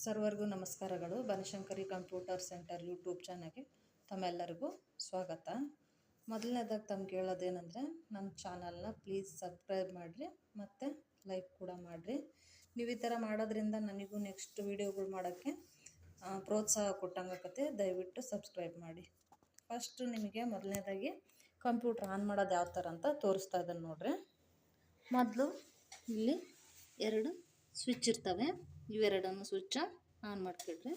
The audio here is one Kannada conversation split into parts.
ಸರ್ವರಿಗೂ ನಮಸ್ಕಾರಗಳು. ಬನಶಂಕರಿ ಕಂಪ್ಯೂಟರ್ ಸೆಂಟರ್ ಯೂಟ್ಯೂಬ್ ಚಾನಲ್ಗೆ ತಮ್ಮೆಲ್ಲರಿಗೂ ಸ್ವಾಗತ. ಮೊದಲನೇದಾಗಿ ತಮ್ಗೆ ಹೇಳೋದೇನೆಂದರೆ, ನಮ್ಮ ಚಾನಲ್ನ ಪ್ಲೀಸ್ ಸಬ್ಸ್ಕ್ರೈಬ್ ಮಾಡಿರಿ ಮತ್ತು ಲೈಕ್ ಕೂಡ ಮಾಡಿರಿ. ನೀವು ಈ ಥರ ಮಾಡೋದ್ರಿಂದ ನನಗೂ ನೆಕ್ಸ್ಟ್ ವೀಡಿಯೋಗಳು ಮಾಡೋಕ್ಕೆ ಪ್ರೋತ್ಸಾಹ ಕೊಟ್ಟಂಗಾಗತ್ತೆ. ದಯವಿಟ್ಟು ಸಬ್ಸ್ಕ್ರೈಬ್ ಮಾಡಿ. ಫಸ್ಟು ನಿಮಗೆ ಮೊದಲನೇದಾಗಿ ಕಂಪ್ಯೂಟರ್ ಆನ್ ಮಾಡೋದು ಯಾವ ಥರ ಅಂತ ತೋರಿಸ್ತಾ ಇದ್ದಾನೆ ನೋಡ್ರಿ. ಮೊದಲು ಇಲ್ಲಿ 2 ಸ್ವಿಚ್ ಇರ್ತವೆ. ಇವೆರಡನ್ನು ಸ್ವಿಚ್ ಆನ್ ಮಾಡ್ಕೊಳ್ರಿ.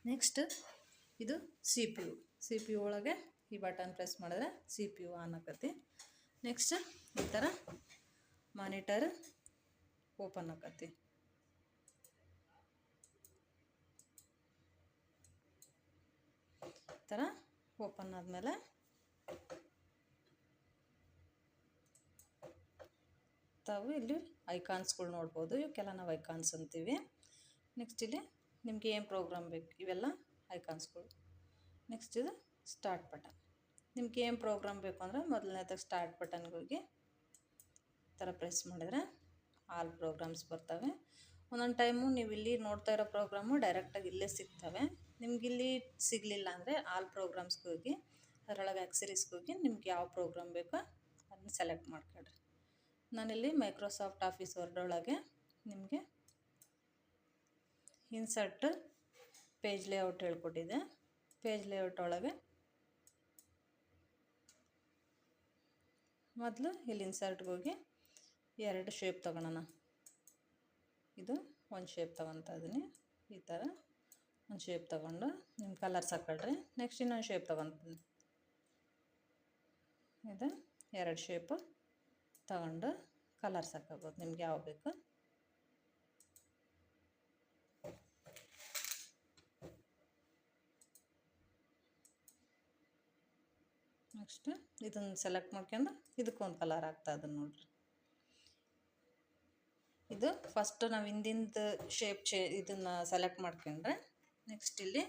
ನೆಕ್ಸ್ಟ್ ಇದು ಸಿ ಪಿ ಯು ಒಳಗೆ ಈ ಬಟನ್ ಪ್ರೆಸ್ ಮಾಡಿದ್ರೆ ಸಿ ಪಿ ಯು ಆನ್ ಆಕತಿ. ನೆಕ್ಸ್ಟ್ ಈ ಥರ ಮಾನಿಟರ್ ಓಪನ್ ಆಕತಿ. ಈ ಥರ ಓಪನ್ ಆದಮೇಲೆ ತಾವು ಇಲ್ಲಿ ಐಕಾನ್ಸ್ಗಳು ನೋಡ್ಬೋದು. ಇವಕ್ಕೆಲ್ಲ ನಾವು ಐಕಾನ್ಸ್ ಅಂತೀವಿ. ನೆಕ್ಸ್ಟ್ ಇಲ್ಲಿ ನಿಮಗೆ ಏನು ಪ್ರೋಗ್ರಾಮ್ ಬೇಕು ಇವೆಲ್ಲ ಐಕಾನ್ಸ್ಗಳು. ನೆಕ್ಸ್ಟ್ ಇದು ಸ್ಟಾರ್ಟ್ ಬಟನ್. ನಿಮ್ಗೆ ಏನು ಪ್ರೋಗ್ರಾಮ್ ಬೇಕು ಅಂದರೆ ಮೊದಲನೇದಾಗಿ ಸ್ಟಾರ್ಟ್ ಬಟನ್ಗೆ ಹೋಗಿ ಈ ಥರ ಪ್ರೆಸ್ ಮಾಡಿದರೆ ಆಲ್ ಪ್ರೋಗ್ರಾಮ್ಸ್ ಬರ್ತವೆ. ಒಂದೊಂದು ಟೈಮು ನೀವು ಇಲ್ಲಿ ನೋಡ್ತಾ ಇರೋ ಪ್ರೋಗ್ರಾಮು ಡೈರೆಕ್ಟಾಗಿ ಇಲ್ಲೇ ಸಿಗ್ತವೆ. ನಿಮಗಿಲ್ಲಿ ಸಿಗಲಿಲ್ಲ ಅಂದರೆ ಆಲ್ ಪ್ರೋಗ್ರಾಮ್ಸ್ಗೆ ಹೋಗಿ ಅದರೊಳಗೆ ಆಕ್ಸರೀಸ್ಗೆ ಹೋಗಿ ನಿಮ್ಗೆ ಯಾವ ಪ್ರೋಗ್ರಾಮ್ ಬೇಕೋ ಅದನ್ನ ಸೆಲೆಕ್ಟ್ ಮಾಡ್ಕೊಳ್ರಿ. ನಾನಿಲ್ಲಿ ಮೈಕ್ರೋಸಾಫ್ಟ್ ಆಫೀಸ್ ವರ್ಡ್ ಒಳಗೆ ನಿಮಗೆ ಇನ್ಸರ್ಟ್ ಪೇಜ್ ಲೇಔಟ್ ಹೇಳ್ಕೊಟ್ಟಿದ್ದೆ. ಪೇಜ್ ಲೇಔಟ್ ಒಳಗೆ ಮೊದಲು ಇಲ್ಲಿ ಇನ್ಸರ್ಟ್ಗೆ ಹೋಗಿ 2 ಶೇಪ್ ತೊಗೊಳೋಣ. ಇದು ಒಂದು ಶೇಪ್ ತೊಗೊತಾ ಇದ್ದೀನಿ. ಈ ಥರ ಒಂದು ಶೇಪ್ ತೊಗೊಂಡು ನಿಮ್ಮ ಕಲರ್ಸ್ ಹಾಕೊಳ್ರಿ. ನೆಕ್ಸ್ಟ್ ಇನ್ನೊಂದು ಶೇಪ್ ತೊಗೊತೀನಿ. ಇದು 2 ಶೇಪು ತಗೊಂಡು ಕಲರ್ಸ್ ಹಾಕೋಬೋದು ನಿಮ್ಗೆ ಯಾವ ಬೇಕು. ನೆಕ್ಸ್ಟ್ ಇದನ್ನು ಸೆಲೆಕ್ಟ್ ಮಾಡ್ಕೊಂಡು ಇದಕ್ಕೊಂದು ಕಲರ್ ಹಾಕ್ತಾ ಇದನ್ನು ನೋಡ್ರಿ. ಇದು ಫಸ್ಟ್ ನಾವು ಹಿಂದಿಂದ ಇದನ್ನು ಸೆಲೆಕ್ಟ್ ಮಾಡ್ಕೊಂಡ್ರೆ ನೆಕ್ಸ್ಟ್ ಇಲ್ಲಿ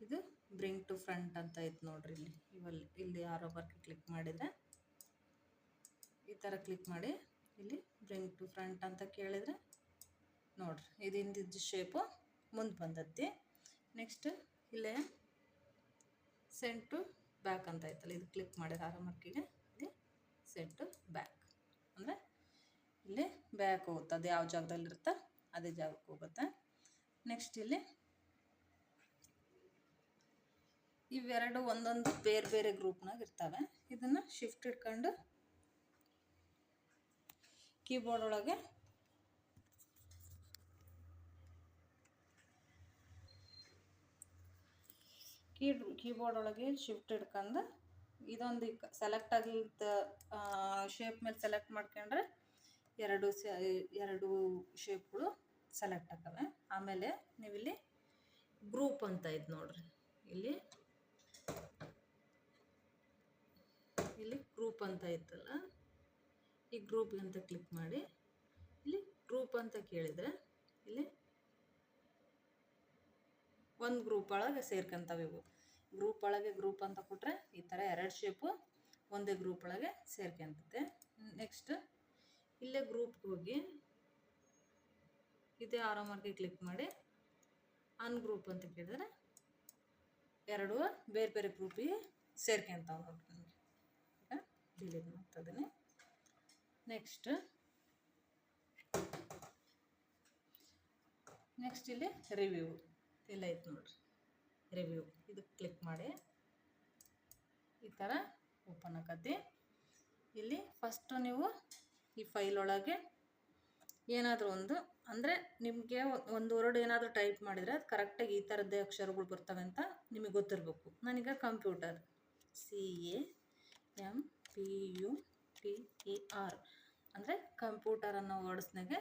ಇದು ಬ್ರಿಂಗ್ ಟು ಫ್ರಂಟ್ ಅಂತ ಐತೆ ನೋಡ್ರಿ. ಇಲ್ಲಿ ಆರೋ ಮಾರ್ಕ್ ಕ್ಲಿಕ್ ಮಾಡಿದರೆ ಈ ಥರ ಕ್ಲಿಕ್ ಮಾಡಿ ಇಲ್ಲಿ ಬ್ರಿಂಗ್ ಟು ಫ್ರಂಟ್ ಅಂತ ಕೇಳಿದರೆ ನೋಡ್ರಿ ಇದು ಹಿಂದಿದ್ದು ಶೇಪು ಮುಂದೆ ಬಂದತ್ತಿ. ನೆಕ್ಸ್ಟ್ ಇಲ್ಲೇ ಸೆಂಡ್ ಟು ಬ್ಯಾಕ್ ಅಂತ ಐತಲ್ಲ, ಇದು ಕ್ಲಿಕ್ ಮಾಡಿದ್ರೆ ಆರೋ ಮಾರ್ಕಿಗೆ ಇಲ್ಲಿ ಸೆಂಡ್ ಟು ಬ್ಯಾಕ್ ಅಂದರೆ ಇಲ್ಲಿ ಬ್ಯಾಕ್ ಹೋಗುತ್ತೆ. ಅದು ಯಾವ ಜಾಗದಲ್ಲಿರುತ್ತೆ ಅದೇ ಜಾಗಕ್ಕೆ ಹೋಗುತ್ತೆ. ನೆಕ್ಸ್ಟ್ ಇಲ್ಲಿ ಇವೆರಡು ಒಂದೊಂದು ಬೇರೆ ಬೇರೆ ಗ್ರೂಪ್ನಾಗ ಇರ್ತವೆ. ಇದನ್ನು ಶಿಫ್ಟ್ ಇಟ್ಕೊಂಡು ಕೀಬೋರ್ಡ್ ಒಳಗೆ ಕೀಬೋರ್ಡ್ ಒಳಗೆ ಶಿಫ್ಟ್ ಹಿಡ್ಕೊಂಡು ಇದೊಂದು ಸೆಲೆಕ್ಟ್ ಆಗಿದ್ದ ಶೇಪ್ ಮೇಲೆ ಸೆಲೆಕ್ಟ್ ಮಾಡ್ಕೊಂಡ್ರೆ ಎರಡು ಶೇಪ್ಗಳು ಸೆಲೆಕ್ಟ್ ಆಗ್ತವೆ. ಆಮೇಲೆ ನೀವಿಲ್ಲಿ ಗ್ರೂಪ್ ಅಂತ ಐತೆ ನೋಡ್ರಿ. ಇಲ್ಲಿ ಗ್ರೂಪ್ ಅಂತ ಐತಲ್ಲ, ಈ ಗ್ರೂಪ್ ಅಂತ ಕ್ಲಿಕ್ ಮಾಡಿ ಇಲ್ಲಿ ಗ್ರೂಪ್ ಅಂತ ಕೇಳಿದರೆ ಇಲ್ಲಿ ಒಂದು ಗ್ರೂಪ್ ಒಳಗೆ ಸೇರ್ಕೊಂತವೆ. ಇವು ಗ್ರೂಪ್ ಒಳಗೆ ಗ್ರೂಪ್ ಅಂತ ಕೊಟ್ಟರೆ ಈ ಥರ 2 ಶೇಪು ಒಂದೇ ಗ್ರೂಪ್ ಒಳಗೆ ಸೇರ್ಕೊಂತತೆ. ನೆಕ್ಸ್ಟ್ ಇಲ್ಲೇ ಗ್ರೂಪ್ಗೆ ಹೋಗಿ ಇದೇ ಆರೋ ಮಾರ್ಕಿಗೆ ಕ್ಲಿಕ್ ಮಾಡಿ ಅನ್ಗ್ರೂಪ್ ಅಂತ ಕೇಳಿದ್ರೆ 2 ಬೇರೆ ಬೇರೆ ಗ್ರೂಪಿಗೆ ಸೇರ್ಕೊಂತಾವೆ ನೋಡ್ರಿ. ನನಗೆ ಈಗ ಡಿಲೀಟ್ ಮಾಡ್ತಿದ್ದೀನಿ. ನೆಕ್ಸ್ಟ್ ಇಲ್ಲಿ ರಿವ್ಯೂ ಇಲ್ಲ ಐತೆ ನೋಡ್ರಿ. ರಿವ್ಯೂ ಇದಕ್ಕೆ ಕ್ಲಿಕ್ ಮಾಡಿ ಈ ಥರ ಓಪನ್ ಆಕತಿ. ಇಲ್ಲಿ ಫಸ್ಟು ನೀವು ಈ ಫೈಲ್ ಒಳಗೆ ಏನಾದರೂ ಒಂದು ಅಂದರೆ ನಿಮಗೆ ಒಂದು ವರ್ಡ್ ಏನಾದರೂ ಟೈಪ್ ಮಾಡಿದರೆ ಅದು ಕರೆಕ್ಟಾಗಿ ಈ ಥರದ್ದೇ ಅಕ್ಷರಗಳು ಬರ್ತವೆ ಅಂತ ನಿಮಗೆ ಗೊತ್ತಿರಬೇಕು. ನಾನೀಗ ಕಂಪ್ಯೂಟರ್ CAMPUTER ಅಂದರೆ ಕಂಪ್ಯೂಟರ್ ಅನ್ನೋ ವರ್ಡ್ಸ್ನಾಗೆ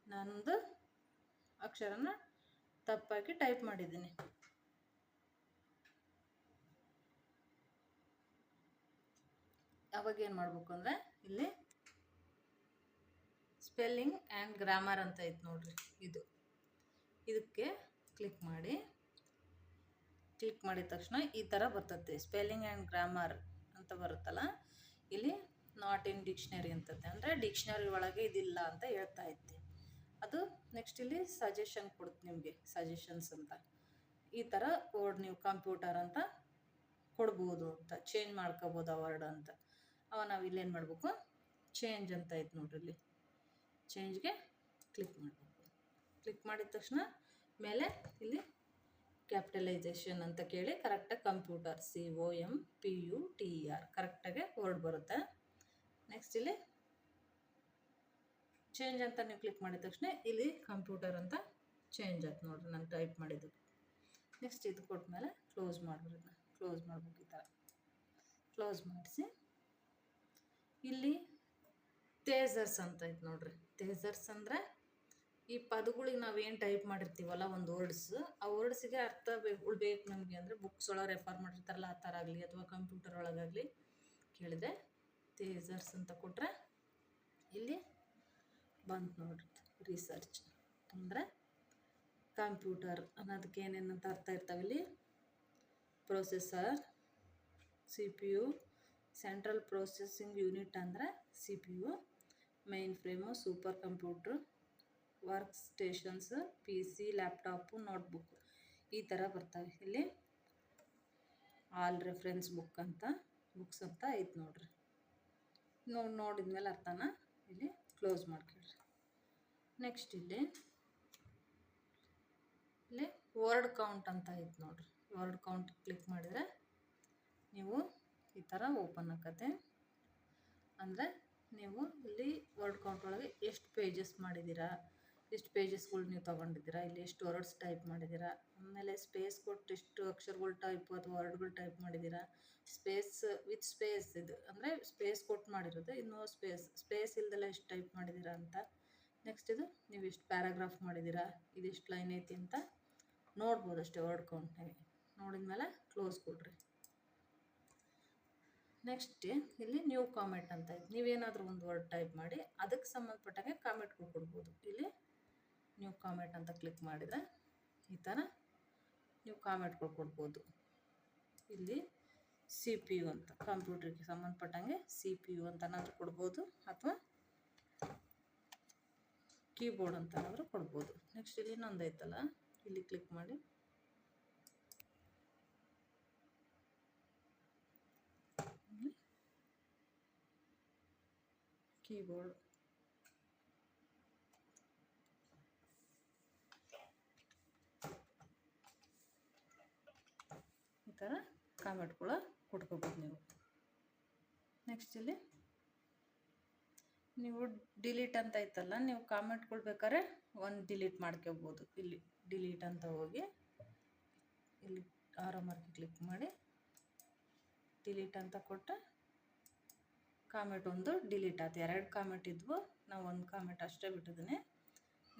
ನಾನೊಂದು ಅಕ್ಷರನ ತಪ್ಪಾಗಿ ಟೈಪ್ ಮಾಡಿದ್ದೀನಿ. ಅವಾಗ ಏನು ಮಾಡಬೇಕು ಅಂದರೆ ಇಲ್ಲಿ ಸ್ಪೆಲ್ಲಿಂಗ್ ಆ್ಯಂಡ್ ಗ್ರಾಮರ್ ಅಂತ ಐತೆ ನೋಡ್ರಿ. ಇದಕ್ಕೆ ಕ್ಲಿಕ್ ಮಾಡಿದ ತಕ್ಷಣ ಈ ಥರ ಬರ್ತದೆ. ಸ್ಪೆಲ್ಲಿಂಗ್ ಆ್ಯಂಡ್ ಗ್ರಾಮರ್ ಅಂತ ಬರುತ್ತಲ್ಲ, ಇಲ್ಲಿ ನಾಟ್ ಇನ್ ಡಿಕ್ಷನರಿ ಅಂತತೆ ಅಂದರೆ ಡಿಕ್ಷನರಿ ಒಳಗೆ ಇದಿಲ್ಲ ಅಂತ ಹೇಳ್ತಾ ಇದ್ದೆ. ಅದು ನೆಕ್ಸ್ಟ್ ನೆಕ್ಸ್ಟ್ ಇಲ್ಲಿ ಸಜೆಷನ್ ಕೊಡುತ್ತೆ ನಿಮಗೆ, ಸಜೆಷನ್ಸ್ ಅಂತ. ಈ ಥರ ವರ್ಡ್ ನೀವು ಕಂಪ್ಯೂಟರ್ ಅಂತ ಕೊಡ್ಬೋದು ಅಂತ, ಚೇಂಜ್ ಮಾಡ್ಕೋಬೋದು ಆ ವರ್ಡ್ ಅಂತ. ಅವ ನಾವು ಇಲ್ಲೇನು ಮಾಡಬೇಕು, ಚೇಂಜ್ ಅಂತ ಐತೆ ನೋಡ್ರಿ, ಇಲ್ಲಿ ಚೇಂಜ್ಗೆ ಕ್ಲಿಕ್ ಮಾಡಬೇಕು. ಕ್ಲಿಕ್ ಮಾಡಿದ ತಕ್ಷಣ ಮೇಲೆ ಇಲ್ಲಿ ಕ್ಯಾಪಿಟಲೈಸೇಷನ್ ಅಂತ ಕೇಳಿ ಕರೆಕ್ಟಾಗಿ ಕಂಪ್ಯೂಟರ್ COMPUTER ಕರೆಕ್ಟಾಗಿ ವರ್ಡ್ ಬರುತ್ತೆ. ನೆಕ್ಸ್ಟ್ ಇಲ್ಲಿ ಚೇಂಜ್ ಅಂತ ನೀವು ಕ್ಲಿಕ್ ಮಾಡಿದ ತಕ್ಷಣ ಇಲ್ಲಿ ಕಂಪ್ಯೂಟರ್ ಅಂತ ಚೇಂಜ್ ಆಯ್ತು ನೋಡ್ರಿ, ನಾನು ಟೈಪ್ ಮಾಡಿದ್ದು. ನೆಕ್ಸ್ಟ್ ಇದು ಕೊಟ್ಮೇಲೆ ಕ್ಲೋಸ್ ಮಾಡ್ಬಿಡೋದು, ಕ್ಲೋಸ್ ಮಾಡ್ಬೇಕು. ಈ ಥರ ಕ್ಲೋಸ್ ಮಾಡಿಸಿ ಇಲ್ಲಿ ತೇಜರ್ಸ್ ಅಂತ ಐತೆ ನೋಡ್ರಿ. ತೇಜರ್ಸ್ ಅಂದರೆ ಈ ಪದಗಳಿಗೆ ನಾವೇನು ಟೈಪ್ ಮಾಡಿರ್ತೀವಲ್ಲ ಒಂದು ವರ್ಡ್ಸ್, ಆ ವರ್ಡ್ಸಿಗೆ ಅರ್ಥ ಬೇಕು ನಮಗೆ ಅಂದರೆ ಬುಕ್ಸ್ ಒಳಗೆ ರೆಫರ್ ಮಾಡಿರ್ತಾರಲ್ಲ ಆ ಥರ ಆಗಲಿ ಅಥವಾ ಕಂಪ್ಯೂಟರ್ ಒಳಗಾಗಲಿ ಕೇಳಿದರೆ ತೇಜರ್ಸ್ ಅಂತ ಕೊಟ್ಟರೆ ಇಲ್ಲಿ ಬಂತು ನೋಡ್ರಿ. ರಿಸರ್ಚ್ ಅಂದರೆ ಕಂಪ್ಯೂಟರ್ ಅನ್ನೋದಕ್ಕೆ ಏನೇನಂತ ಅರ್ಥ ಇರ್ತಾವೆ ಇಲ್ಲಿ. Processor, CPU, central processing unit ಅಂದರೆ CPU, main frame, super computer, work stations, PC, laptop, notebook ಈ ಥರ ಬರ್ತವೆ. ಇಲ್ಲಿ ಆಲ್ ರೆಫರೆನ್ಸ್ ಬುಕ್ಸ್ ಅಂತ ಐತೆ ನೋಡ್ರಿ. ನೋಡಿದ್ಮೇಲೆ ಅರ್ಥನ ಇಲ್ಲಿ ಕ್ಲೋಸ್ ಮಾಡ್ಕೊಳ್ರಿ. ನೆಕ್ಸ್ಟ್ ಇಲ್ಲಿ ವರ್ಡ್ ಕೌಂಟ್ ಅಂತ ಐತೆ ನೋಡ್ರಿ. ವರ್ಡ್ ಕೌಂಟ್ ಕ್ಲಿಕ್ ಮಾಡಿದರೆ ನೀವು ಈ ಥರ ಓಪನ್ ಆಕತ್ತೆ. ಅಂದರೆ ನೀವು ಇಲ್ಲಿ ವರ್ಡ್ ಕೌಂಟ್ ಒಳಗೆ ಎಷ್ಟು ಪೇಜಸ್ ಮಾಡಿದ್ದೀರಾ, ಎಷ್ಟು ಪೇಜಸ್ಗಳು ನೀವು ತೊಗೊಂಡಿದ್ದೀರಾ, ಇಲ್ಲಿ ಎಷ್ಟು ವರ್ಡ್ಸ್ ಟೈಪ್ ಮಾಡಿದ್ದೀರಾ, ಆಮೇಲೆ ಸ್ಪೇಸ್ ಕೊಟ್ಟು ಎಷ್ಟು ಅಕ್ಷರಗಳು ಟೈಪ್ ಅಥವಾ ವರ್ಡ್ಗಳು ಟೈಪ್ ಮಾಡಿದ್ದೀರಾ, ವಿತ್ ಸ್ಪೇಸ್ ಇದು ಅಂದರೆ ಸ್ಪೇಸ್ ಕೊಟ್ಟು ಮಾಡಿರೋದು, ಇನ್ನೂ ಸ್ಪೇಸ್ ಇಲ್ದೆಲ್ಲ ಎಷ್ಟು ಟೈಪ್ ಮಾಡಿದ್ದೀರಾ ಅಂತ. ನೆಕ್ಸ್ಟ್ ಇದು ನೀವು ಎಷ್ಟು ಪ್ಯಾರಾಗ್ರಾಫ್ ಮಾಡಿದ್ದೀರಾ, ಇದಿಷ್ಟು ಲೈನ್ ಐತಿ ಅಂತ ನೋಡ್ಬೋದು ಅಷ್ಟೇ ವರ್ಡ್ ಕೌಂಟ್ನಾಗೆ. ನೋಡಿದ್ಮೇಲೆ ಕ್ಲೋಸ್ ಕೊಡ್ರಿ. ನೆಕ್ಸ್ಟ್ ಇಲ್ಲಿ ನ್ಯೂ ಕಾಮೆಂಟ್ ಅಂತ ಐತೆ. ನೀವೇನಾದರೂ ಒಂದು ವರ್ಡ್ ಟೈಪ್ ಮಾಡಿ ಅದಕ್ಕೆ ಸಂಬಂಧಪಟ್ಟಾಗೆ ಕಾಮೆಂಟ್ಗಳು ಕೊಡ್ಬೋದು. ಇಲ್ಲಿ ನ್ಯೂ ಕಾಮೆಂಟ್ ಅಂತ ಕ್ಲಿಕ್ ಮಾಡಿದರೆ ಈ ಥರ ನೀವು ಕಾಮೆಂಟ್ಗಳು ಕೊಡ್ಬೋದು. ಇಲ್ಲಿ CPU ಅಂತ ಕಂಪ್ಯೂಟ್ರಿಗೆ ಸಂಬಂಧಪಟ್ಟಂಗೆ CPU ಅಂತನಾದರೂ ಕೊಡ್ಬೋದು ಅಥವಾ ಕೀಬೋರ್ಡ್ ಅಂತನಾದರೂ ಕೊಡ್ಬೋದು. ನೆಕ್ಸ್ಟ್ ಇಲ್ಲಿ ಇನ್ನೊಂದು ಐತಲ್ಲ, ಇಲ್ಲಿ ಕ್ಲಿಕ್ ಮಾಡಿ ಕೀಬೋರ್ಡ್ ಈ ಥರ ಕಾಮೆಂಟ್ಗಳು ಕೊಟ್ಕೋಬೋದು ನೀವು. ನೆಕ್ಸ್ಟ್ ಇಲ್ಲಿ ನೀವು ಡಿಲೀಟ್ ಅಂತ ಐತಲ್ಲ, ನೀವು ಕಾಮೆಂಟ್ಗಳು ಬೇಕಾದ್ರೆ ಒಂದು ಡಿಲೀಟ್ ಮಾಡ್ಕೋಬೋದು. ಇಲ್ಲಿ ಡಿಲೀಟ್ ಅಂತ ಹೋಗಿ ಇಲ್ಲಿ ಆರೋ ಮಾರ್ಕ್ ಕ್ಲಿಕ್ ಮಾಡಿ ಡಿಲೀಟ್ ಅಂತ ಕೊಟ್ಟು ಕಾಮೆಂಟ್ ಒಂದು ಡಿಲೀಟ್ ಆಯ್ತು. 2 ಕಾಮೆಂಟ್ ಇದ್ವು, ನಾವು ಒಂದು ಕಾಮೆಂಟ್ ಅಷ್ಟೇ ಬಿಟ್ಟಿದ್ದೀನಿ.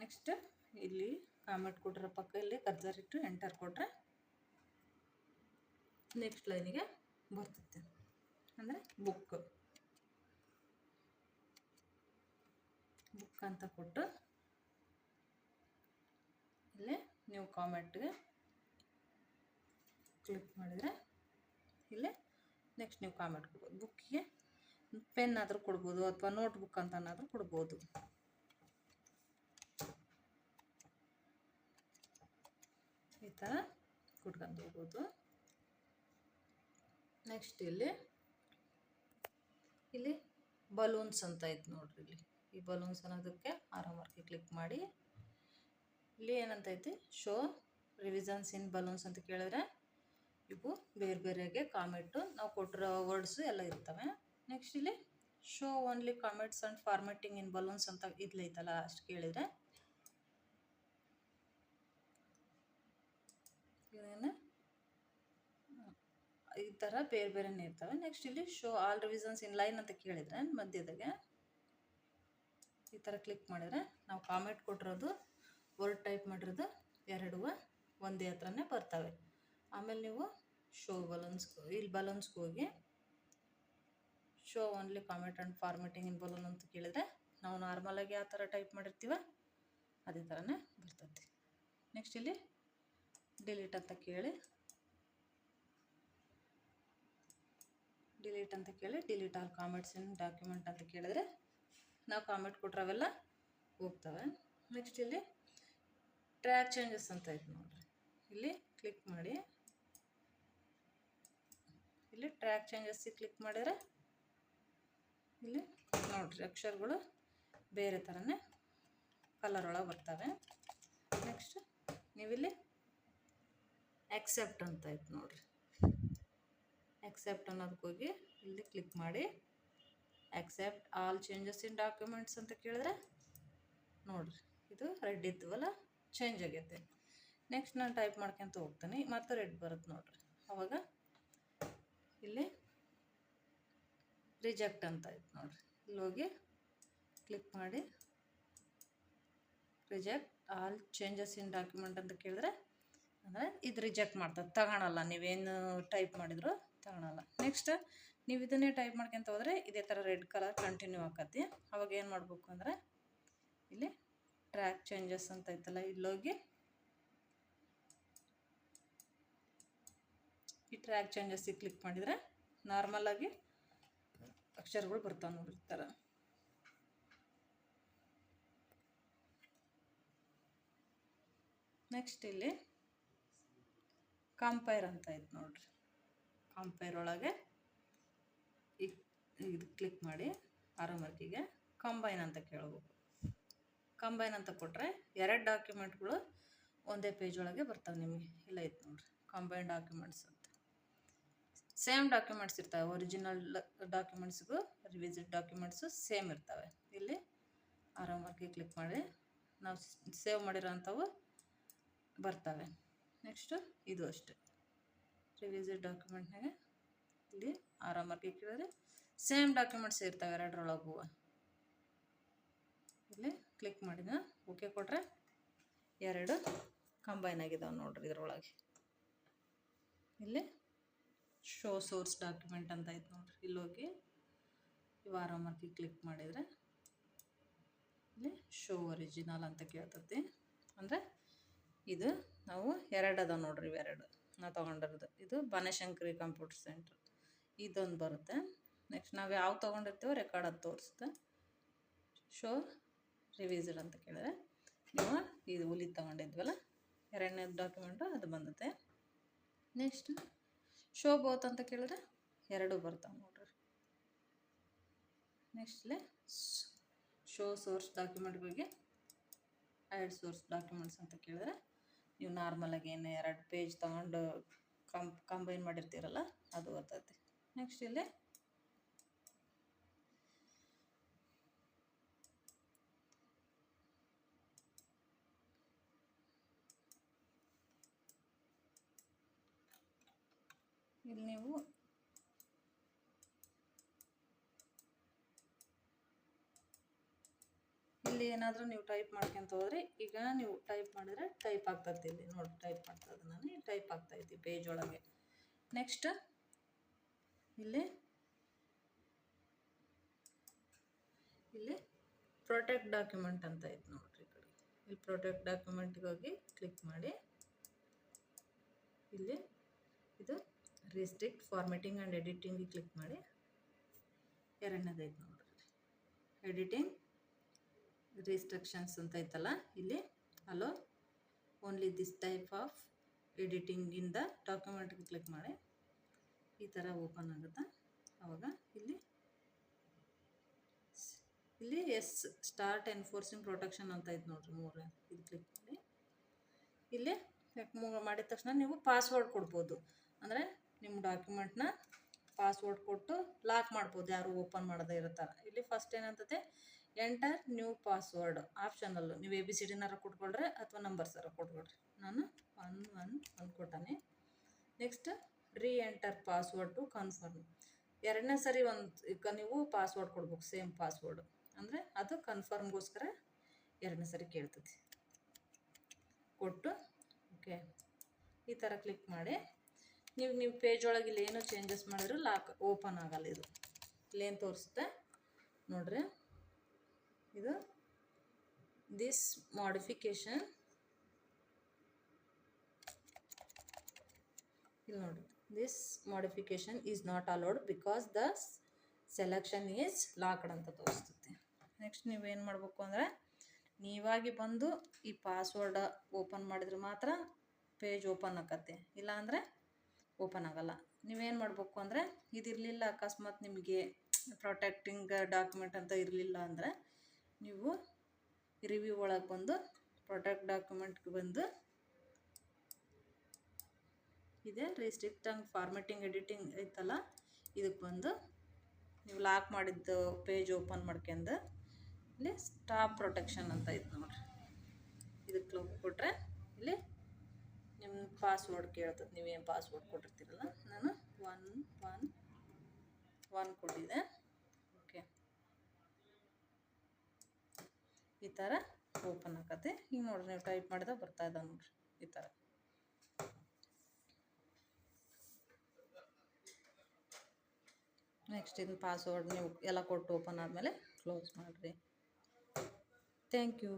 ನೆಕ್ಸ್ಟ್ ಇಲ್ಲಿ ಕಾಮೆಂಟ್ ಕೊಟ್ಟಿರೋ ಪಕ್ಕ ಇಲ್ಲಿ ಕರ್ಸರ್ ಇಟ್ಟು ಎಂಟರ್ ಕೊಟ್ಟರೆ ನೆಕ್ಸ್ಟ್ ಲೈನಿಗೆ ಬರ್ತದೆ. ಅಂದರೆ ಬುಕ್ ಅಂತ ಕೊಟ್ಟು ಇಲ್ಲಿ ನೀವು ಕಾಮೆಂಟ್ಗೆ ಕ್ಲಿಕ್ ಮಾಡಿದರೆ ಇಲ್ಲಿ ನೆಕ್ಸ್ಟ್ ನೀವು ಕಾಮೆಂಟ್ ಕೊಡ್ಬೋದು. ಬುಕ್ಕಿಗೆ ಪೆನ್ ಆದರೂ ಕೊಡ್ಬೋದು ಅಥವಾ ನೋಟ್ಬುಕ್ ಅಂತನಾದರೂ ಕೊಡ್ಬೋದು. ಈ ಥರ ಕೊಟ್ಕೊಂಡು ಹೋಗ್ಬೋದು. ನೆಕ್ಸ್ಟ್ ಇಲ್ಲಿ ಬಲೂನ್ಸ್ ಅಂತ ಐತೆ ನೋಡ್ರಿ. ಈ ಬಲೂನ್ಸ್ ಅನ್ನೋದಕ್ಕೆ ಆರೋ ಮಾರ್ಕ್ ಕ್ಲಿಕ್ ಮಾಡಿ ಇಲ್ಲಿ ಏನಂತ ಐತಿ, ಶೋ ರಿವಿಷನ್ಸ್ ಇನ್ ಬಲೂನ್ಸ್ ಅಂತ ಕೇಳಿದ್ರೆ ಇವು ಬೇರೆ ಬೇರೆಗೆ ಕಾಮೆಂಟು ನಾವು ಕೊಟ್ಟಿರೋ ವರ್ಡ್ಸು ಎಲ್ಲ ಇರ್ತವೆ. ನೆಕ್ಸ್ಟ್ ಇಲ್ಲಿ show only comments and formatting in balloons ಅಂತ ಇದ್ಲೈತಲ್ಲ, ಅಷ್ಟು ಕೇಳಿದರೆ ಈ ಥರ ಬೇರೆ ಬೇರೆನೇ ಇರ್ತವೆ. ನೆಕ್ಸ್ಟ್ ಇಲ್ಲಿ show all revisions in line ಅಂತ ಕೇಳಿದರೆ ಮಧ್ಯದಾಗೆ ಈ ಥರ ಕ್ಲಿಕ್ ಮಾಡಿದರೆ ನಾವು ಕಾಮೆಂಟ್ ಕೊಟ್ಟಿರೋದು ವರ್ಡ್ ಟೈಪ್ ಮಾಡಿರೋದು ಎರಡೂ ಒಂದೇ ಹತ್ರನೇ ಬರ್ತವೆ. ಆಮೇಲೆ ನೀವು ಶೋ ಬಲೂನ್ಸ್, ಇಲ್ಲಿ ಬಲೂನ್ಸ್ಗೆ ಹೋಗಿ show only comment and formatting in balloon ಅಂತ ಕೇಳಿದರೆ ನಾವು ನಾರ್ಮಲಾಗಿ ಯಾವ ಥರ ಟೈಪ್ ಮಾಡಿರ್ತೀವ ಅದೇ ಥರನೇ ಬರ್ತದೆ. ನೆಕ್ಸ್ಟ್ ಇಲ್ಲಿ ಡಿಲೀಟ್ ಅಂತ ಕೇಳಿ delete all comments in document ಅಂತ ಕೇಳಿದ್ರೆ ನಾವು ಕಾಮೆಂಟ್ ಕೊಟ್ಟರವೆಲ್ಲ ಹೋಗ್ತವೆ. ನೆಕ್ಸ್ಟ್ ಇಲ್ಲಿ ಟ್ರ್ಯಾಕ್ ಚೇಂಜಸ್ ಅಂತ ಐತೆ ನೋಡಿರಿ, ಇಲ್ಲಿ ಕ್ಲಿಕ್ ಮಾಡಿ. ಇಲ್ಲಿ ಟ್ರ್ಯಾಕ್ ಚೇಂಜಸ್ಸಿಗೆ ಕ್ಲಿಕ್ ಮಾಡಿದರೆ ಇಲ್ಲಿ ನೋಡಿರಿ ಅಕ್ಷರಗಳು ಬೇರೆ ಥರನೇ ಕಲರ್ ಒಳಗೆ ಬರ್ತವೆ. ನೆಕ್ಸ್ಟ್ ನೀವಿಲ್ಲಿ ಆಕ್ಸೆಪ್ಟ್ ಅಂತ ಐತೆ ನೋಡಿರಿ, ಆಕ್ಸೆಪ್ಟ್ ಅನ್ನೋದಕ್ಕೆ ಹೋಗಿ ಇಲ್ಲಿ ಕ್ಲಿಕ್ ಮಾಡಿ. Accept all changes in documents ಅಂತ ಕೇಳಿದ್ರೆ ನೋಡಿರಿ ಇದು ರೆಡ್ ಇದ್ದವಲ್ಲ ಚೇಂಜ್ ಆಗೈತೆ. ನೆಕ್ಸ್ಟ್ ನಾನು ಟೈಪ್ ಮಾಡ್ಕೊಂತ ಹೋಗ್ತೀನಿ, ಮತ್ತು ರೆಡ್ ಬರುತ್ತೆ ನೋಡಿರಿ. ಅವಾಗ ಇಲ್ಲಿ ರಿಜೆಕ್ಟ್ ಅಂತ ಐತೆ ನೋಡಿರಿ, ಇಲ್ಲಿ ಹೋಗಿ ಕ್ಲಿಕ್ ಮಾಡಿ. Reject all changes in document ಅಂತ ಕೇಳಿದ್ರೆ ಅಂದರೆ ಇದು ರಿಜೆಕ್ಟ್ ಮಾಡ್ತದೆ, ತಗೊಳಲ್ಲ. ನೀವೇನು ಟೈಪ್ ಮಾಡಿದ್ರು ತಗೊಳಲ್ಲ. ನೆಕ್ಸ್ಟ್ ನೀವು ಇದನ್ನೇ ಟೈಪ್ ಮಾಡ್ಕೊಂತ ಹೋದರೆ ಇದೇ ಥರ ರೆಡ್ ಕಲರ್ ಕಂಟಿನ್ಯೂ ಆಕತಿ. ಅವಾಗ ಏನು ಮಾಡಬೇಕು ಅಂದರೆ ಇಲ್ಲಿ ಟ್ರ್ಯಾಕ್ ಚೇಂಜಸ್ ಅಂತ ಐತಲ್ಲ, ಇಲ್ಲೋಗಿ ಈ ಟ್ರ್ಯಾಕ್ ಚೇಂಜಸ್ಸಿಗೆ ಕ್ಲಿಕ್ ಮಾಡಿದರೆ ನಾರ್ಮಲಾಗಿ ಅಕ್ಷರಗಳು ಬರ್ತಾವೆ ನೋಡಿ ಈ ಥರ. ನೆಕ್ಸ್ಟ್ ಇಲ್ಲಿ ಕಂಪೈರ್ ಅಂತ ಐತೆ ನೋಡಿರಿ, ಕಂಪೈರ್ ಒಳಗೆ ಇದು ಕ್ಲಿಕ್ ಮಾಡಿ ಆರೋ ಮಾರ್ಕಿಗೆ ಕಂಬೈನ್ ಅಂತ ಕೇಳಬೇಕು. ಕಂಬೈನ್ ಅಂತ ಕೊಟ್ಟರೆ 2 ಡಾಕ್ಯುಮೆಂಟ್ಗಳು ಒಂದೇ ಪೇಜ್ ಒಳಗೆ ಬರ್ತಾವೆ ನಿಮಗೆ. ಇಲ್ಲ ಐತೆ ನೋಡಿರಿ ಕಂಬೈನ್ ಡಾಕ್ಯುಮೆಂಟ್ಸ್ ಅಂತ. ಸೇಮ್ ಡಾಕ್ಯುಮೆಂಟ್ಸ್ ಇರ್ತವೆ, ಒರಿಜಿನಲ್ ಡಾಕ್ಯುಮೆಂಟ್ಸ್ಗೂ ರಿವಿಸಿಟ್ ಡಾಕ್ಯುಮೆಂಟ್ಸು ಸೇಮ್ ಇರ್ತವೆ. ಇಲ್ಲಿ ಆರೋ ಮಾರ್ಕಿಗೆ ಕ್ಲಿಕ್ ಮಾಡಿ ನಾವು ಸೇವ್ ಮಾಡಿರೋ ಅಂಥವು ಬರ್ತವೆ. ನೆಕ್ಸ್ಟು ಇದು ಅಷ್ಟೆ, ರಿವಿಸಿಟ್ ಡಾಕ್ಯುಮೆಂಟ್ನಾಗೆ ಇಲ್ಲಿ ಆರೋ ಮಾರ್ಕಿಗೆ ಕೇಳಿದ್ರೆ ಸೇಮ್ ಡಾಕ್ಯುಮೆಂಟ್ಸ್ ಇರ್ತವೆ 2ರೊಳಗೂ. ಇಲ್ಲಿ ಕ್ಲಿಕ್ ಮಾಡಿದ ಓಕೆ ಕೊಟ್ಟರೆ 2 ಕಂಬೈನ್ ಆಗಿದ್ದಾವೆ ನೋಡ್ರಿ ಇದರೊಳಗೆ. ಇಲ್ಲಿ ಶೋ ಸೋರ್ಸ್ ಡಾಕ್ಯುಮೆಂಟ್ ಅಂತ ಐತೆ ನೋಡ್ರಿ, ಇಲ್ಲಿ ಹೋಗಿ ಇವು ಆರೋ ಮಾರ್ಕಿಗೆ ಕ್ಲಿಕ್ ಮಾಡಿದರೆ ಇಲ್ಲಿ ಶೋ ಒರಿಜಿನಲ್ ಅಂತ ಕೇಳ್ತತಿ. ಅಂದರೆ ಇದು ನಾವು 2 ಅದಾವೆ ನೋಡ್ರಿ, ಇವೆರಡು ನಾವು ತೊಗೊಂಡಿರೋದು. ಇದು ಬನಶಂಕರಿ ಕಂಪ್ಯೂಟರ್ ಸೆಂಟ್ರ್ ಇದೊಂದು ಬರುತ್ತೆ. ನೆಕ್ಸ್ಟ್ ನಾವು ಯಾವ ತೊಗೊಂಡಿರ್ತೀವೋ ರೆಕಾರ್ಡ್ ಅದು ತೋರಿಸುತ್ತೆ. ಶೋ ರಿವಿಸಿಡ್ ಅಂತ ಕೇಳಿದ್ರೆ ನೀವು ಇದು ಹುಲಿ ತೊಗೊಂಡಿದ್ವಲ್ಲ 2ನೇ ಡಾಕ್ಯುಮೆಂಟು ಅದು ಬಂದುತ್ತೆ. ನೆಕ್ಸ್ಟ್ ಶೋ ಬೋತ್ ಅಂತ ಕೇಳಿದ್ರೆ 2 ಬರ್ತಾವೆ ನೋಡ್ರಿ. ನೆಕ್ಸ್ಟ್ಲೆ ಶೋ ಸೋರ್ಸ್ ಡಾಕ್ಯುಮೆಂಟ್ ಬಗ್ಗೆ ಆ್ಯಡ್ ಸೋರ್ಸ್ ಡಾಕ್ಯುಮೆಂಟ್ಸ್ ಅಂತ ಕೇಳಿದ್ರೆ ನೀವು ನಾರ್ಮಲಾಗಿ ಏನು 2 ಪೇಜ್ ತೊಗೊಂಡು ಕಂಬೈನ್ ಮಾಡಿರ್ತೀರಲ್ಲ ಅದು ಬರ್ತೈತಿ. ನೆಕ್ಸ್ಟ್ ಇಲ್ಲಿ ನೀವು ಇಲ್ಲಿ ಏನಾದರೂ ನೀವು ಟೈಪ್ ಮಾಡ್ಕೊಂತ ಹೋದ್ರೆ ಈಗ ನೀವು ಟೈಪ್ ಮಾಡಿದ್ರೆ ಟೈಪ್ ಆಗ್ತದೆ. ಇಲ್ಲಿ ನೋಡಿ ಟೈಪ್ ಮಾಡ್ತದೆ, ನಾನು ಟೈಪ್ ಆಗ್ತಾಯಿದ್ದೆ ಪೇಜ್ ಒಳಗೆ. ನೆಕ್ಸ್ಟ್ ಇಲ್ಲಿ ಪ್ರೊಟೆಕ್ಟ್ ಡಾಕ್ಯುಮೆಂಟ್ ಅಂತ ಐತೆ ನೋಡ್ರಿ, ಈ ಕಡೆ ಇಲ್ಲಿ ಪ್ರೊಟೆಕ್ಟ್ ಡಾಕ್ಯುಮೆಂಟ್ಗೆ ಹೋಗಿ ಕ್ಲಿಕ್ ಮಾಡಿ. ಇಲ್ಲಿ ಇದು ರಿಸ್ಟ್ರಿಕ್ಟ್ ಫಾರ್ಮೆಟಿಂಗ್ ಆ್ಯಂಡ್ ಎಡಿಟಿಂಗಿಗೆ ಕ್ಲಿಕ್ ಮಾಡಿ. 2ನೇದು ಐತೆ ನೋಡ್ರಿ ಎಡಿಟಿಂಗ್ ರಿಸ್ಟ್ರಿಕ್ಷನ್ಸ್ ಅಂತ ಐತಲ್ಲ, ಇಲ್ಲಿ allow only this type of editing in the ಡಾಕ್ಯುಮೆಂಟ್ಗೆ ಕ್ಲಿಕ್ ಮಾಡಿ. ಈ ಥರ ಓಪನ್ ಆಗುತ್ತೆ. ಆವಾಗ ಇಲ್ಲಿ ಎಸ್ ಸ್ಟಾರ್ಟ್ ಎನ್ಫೋರ್ಸಿಂಗ್ ಪ್ರೊಟೆಕ್ಷನ್ ಅಂತ ಐತೆ ನೋಡ್ರಿ 3 ಇದು ಕ್ಲಿಕ್ ಮಾಡಿ. ಇಲ್ಲಿ ಮಾಡಿದ ತಕ್ಷಣ ನೀವು ಪಾಸ್ವರ್ಡ್ ಕೊಡ್ಬೋದು. ಅಂದರೆ ನಿಮ್ಮ ಡಾಕ್ಯುಮೆಂಟ್ನ ಪಾಸ್ವರ್ಡ್ ಕೊಟ್ಟು ಲಾಕ್ ಮಾಡ್ಬೋದು, ಯಾರು ಓಪನ್ ಮಾಡದೇ ಇರ್ತಾರೆ. ಇಲ್ಲಿ ಫಸ್ಟ್ ಏನಂತತೆ ಎಂಟರ್ ನ್ಯೂ ಪಾಸ್ವರ್ಡ್ ಆಪ್ಷನಲ್ಲು, ನೀವು ABCDನಾರ ಕೊಟ್ಕೊಳ್ರಿ ಅಥವಾ ನಂಬರ್ಸಾರ ಕೊಟ್ಕೊಳ್ರಿ. ನಾನು 1 ಕೊಟ್ಟಾನೆ. Next reenter password to confirm. 2ನೇ ಸರಿ ಈಗ ನೀವು ಪಾಸ್ವರ್ಡ್ ಕೊಡ್ಬೇಕು, ಸೇಮ್ ಪಾಸ್ವರ್ಡ್. ಅಂದರೆ ಅದು ಕನ್ಫರ್ಮ್ಗೋಸ್ಕರ 2ನೇ ಸರಿ ಕೇಳ್ತದೆ. ಕೊಟ್ಟು ಓಕೆ ಈ ಥರ ಕ್ಲಿಕ್ ಮಾಡಿ. ನೀವು ಪೇಜ್ ಒಳಗೆ ಇಲ್ಲಿ ಏನೋ ಚೇಂಜಸ್ ಮಾಡಿದ್ರು ಲಾಕ್ ಓಪನ್ ಆಗಲ್ಲ. ಇದು ಇಲ್ಲೇನು ತೋರಿಸುತ್ತೆ ನೋಡ್ರಿ, ಇದು ದಿಸ್ ಮಾಡಿಫಿಕೇಶನ್, ಇಲ್ಲಿ ನೋಡಿ this modification is not allowed because the selection is locked ಅಂತ ತೋರಿಸ್ತೈತಿ. ನೆಕ್ಸ್ಟ್ ನೀವೇನು ಮಾಡಬೇಕು ಅಂದರೆ ನೀವಾಗಿ ಬಂದು ಈ ಪಾಸ್ವರ್ಡ್ ಓಪನ್ ಮಾಡಿದ್ರೆ ಮಾತ್ರ ಪೇಜ್ ಓಪನ್ ಆಕತ್ತೆ, ಇಲ್ಲಾಂದರೆ ಓಪನ್ ಆಗಲ್ಲ. ನೀವೇನು ಮಾಡಬೇಕು ಅಂದರೆ ಇದಿರಲಿಲ್ಲ, ಅಕಸ್ಮಾತ್ ನಿಮಗೆ ಪ್ರೊಟೆಕ್ಟಿಂಗ್ ಡಾಕ್ಯುಮೆಂಟ್ ಅಂತ ಇರಲಿಲ್ಲ ಅಂದರೆ ನೀವು ರಿವ್ಯೂ ಒಳಗೆ ಬಂದು ಪ್ರೊಟೆಕ್ಟ್ ಡಾಕ್ಯುಮೆಂಟ್ಗೆ ಬಂದು ಇದೆ ರಿಸ್ಟ್ರಿಕ್ಟಿಂಗ್ ಫಾರ್ಮೆಟಿಂಗ್ ಎಡಿಟಿಂಗ್ ಐತಲ್ಲ, ಇದಕ್ಕೆ ಬಂದು ನೀವು ಲಾಕ್ ಮಾಡಿದ್ದು ಪೇಜ್ ಓಪನ್ ಮಾಡ್ಕೊಂಡು ಇಲ್ಲಿ ಸ್ಟಾಪ್ ಪ್ರೊಟೆಕ್ಷನ್ ಅಂತ ಐತೆ ನೋಡಿರಿ, ಇದಕ್ಕೆ ಹೋಗ್ಬಿಟ್ರೆ ಇಲ್ಲಿ ನಿಮ್ಮ ಪಾಸ್ವರ್ಡ್ ಕೇಳ್ತದೆ. ನೀವೇನು ಪಾಸ್ವರ್ಡ್ ಕೊಟ್ಟಿರ್ತೀರಲ್ಲ, ನಾನು 111 ಕೊಟ್ಟಿದ್ದೆ. ಓಕೆ, ಈ ಥರ ಓಪನ್ ಆಕತ್ತೆ. ಈಗ ನೋಡಿರಿ, ನೀವು ಟೈಪ್ ಮಾಡಿದಾಗ ಬರ್ತಾ ಇದ್ದಾವೆ ನೋಡಿರಿ ಈ ಥರ. ನೆಕ್ಸ್ಟ್ ಇದನ್ನ ಪಾಸ್ವರ್ಡ್ ನೀವು ಎಲ್ಲ ಕೊಟ್ಟು ಓಪನ್ ಆದಮೇಲೆ ಕ್ಲೋಸ್ ಮಾಡಿರಿ. Thank you.